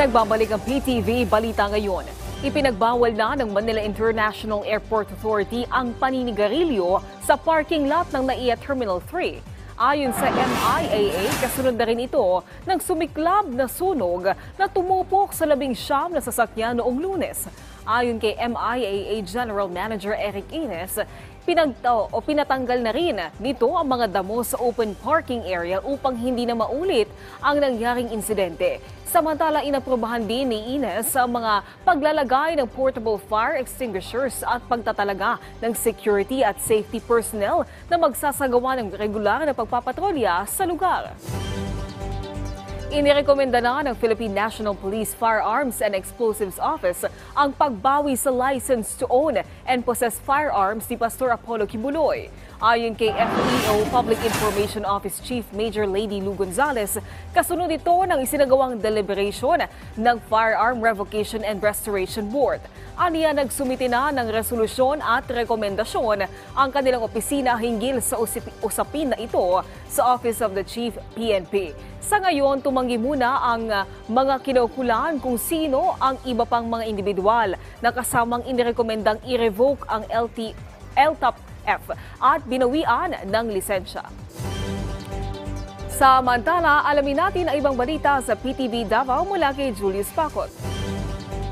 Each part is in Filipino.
Nagbabalik ang PTV Balita ngayon. Ipinagbawal na ng Manila International Airport Authority ang paninigarilyo sa parking lot ng NAIA Terminal 3. Ayon sa MIAA, kasunod na rin ito ng sumiklab na sunog na tumupok sa 19 na sasakyan noong Lunes. Ayon kay MIAA General Manager Eric Ines, pinatanggal na rin nito ang mga damo sa open parking area upang hindi na maulit ang nangyaring insidente. Samantala, inaprobahan din ni Ines ang mga paglalagay ng portable fire extinguishers at pagtatalaga ng security at safety personnel na magsasagawa ng regular na pagpapatrolya sa lugar. Inirekomenda na ng Philippine National Police Firearms and Explosives Office ang pagbawi sa license to own and possess firearms ni Pastor Apollo Kibuloy. Ayon kay FEO Public Information Office Chief Major Lady Lou Gonzales, kasunod ito ng isinagawang deliberation ng Firearm Revocation and Restoration Board. Aniya nagsumite na ng resolusyon at rekomendasyon ang kanilang opisina hinggil sa usapin na ito sa Office of the Chief PNP. Sa ngayon, tumanggi muna ang mga kinaukulan kung sino ang iba pang mga individual na kasamang inirekomendang i-revoke ang LTOP at binawian ng lisensya. Samantala, alamin natin ang ibang balita sa PTV Davao mula kay Julius Pacot.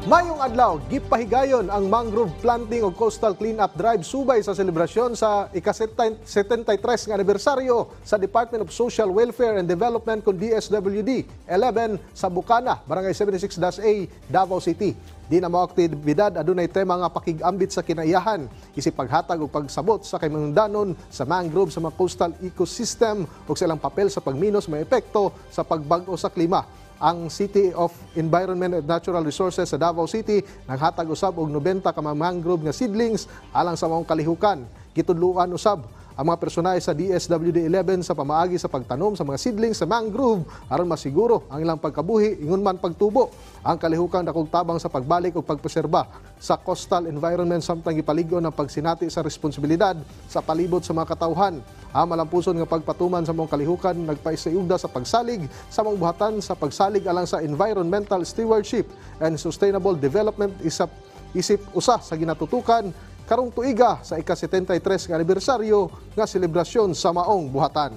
Mayong adlaw, gipahigayon ang mangrove planting o coastal cleanup drive subay sa selebrasyon sa ika-73 nga anibersaryo sa Department of Social Welfare and Development kung DSWD 11 sa Bukana, Barangay 76-A, Davao City. Di na mga aktibidad adunay tema nga pakigambit sa kinaiyahan, isip paghatag o pagsabot sa kaymanundanon sa mangrove sa mga coastal ecosystem o silang papel sa pagminos may epekto sa pagbag-o sa klima. Ang City of Environment and Natural Resources sa Davao City naghatag usab og 90 ka mga mangrove nga seedlings alang sa maong kalihukan. Gitudluan usab ang mga personahe sa DSWD 11 sa pamaagi sa pagtanom sa mga seedlings sa mangrove aron masiguro ang ilang pagkabuhi ingon man pagtubo. Ang kalihukan dakong tabang sa pagbalik o pagpreserba sa coastal environment samtang gipaligon ang pagsinati sa responsibilidad sa palibot sa mga katawhan. Ang malampuson nga pagpatuman sa mga kalihukan nagpaisayugda sa pagsalig sa mga buhatan sa pagsalig alang sa environmental stewardship and sustainable development isip usa sa ginatutukan karong tuiga sa ika-73 nga anibersaryo nga selebrasyon sa maong buhatan.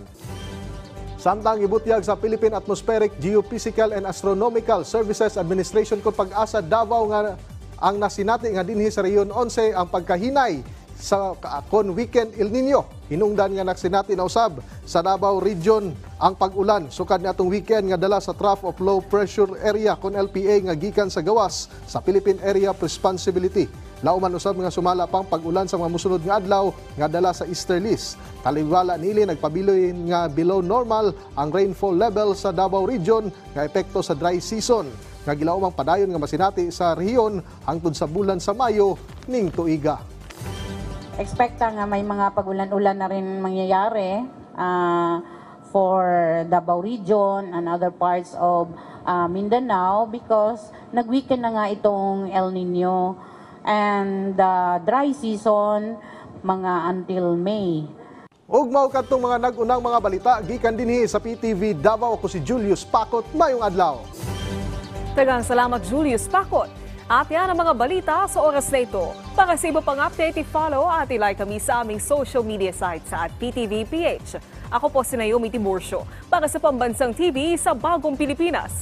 Samtang ibutyag sa Philippine Atmospheric, Geophysical and Astronomical Services Administration kung Pag-asa Davao nga ang nasinati nga dinhi sa Rehiyon 11 ang pagkahinay sa kon weekend El Nino. Hinungdan nga nagsinati na usab sa Davao Region ang pag-ulan sukad niadtong weekend nga dala sa Trough of Low Pressure Area kon LPA nga gikan sa gawas sa Philippine Area of Responsibility. Lauman usab nga sumala pang pag-ulan sa mga mosunod nga adlaw nga dala sa easterlies. Taliwala nili nagpabiloy nga below normal ang rainfall level sa Davao Region nga epekto sa dry season. Nga gilaumang padayon nga masinati sa rehiyon hangtod sa bulan sa Mayo ning tuiga. Expecta nga may mga pag-ulan-ulan na rin mangyayari for Davao Region and other parts of Mindanao because nag-weekend na nga itong El Nino and dry season mga until May. Ug mao kadtong mga nag-unang mga balita gikan dinhi sa PTV Davao ako si Julius Pacot. Mayong adlaw. Tagang salamat Julius Pacot. At yan ang mga balita sa oras na ito. Para sa iba pang update, i-follow at i-like kami sa aming social media sites at PTVPH. Ako po si Naomi Tiburcio para sa Pambansang TV sa Bagong Pilipinas.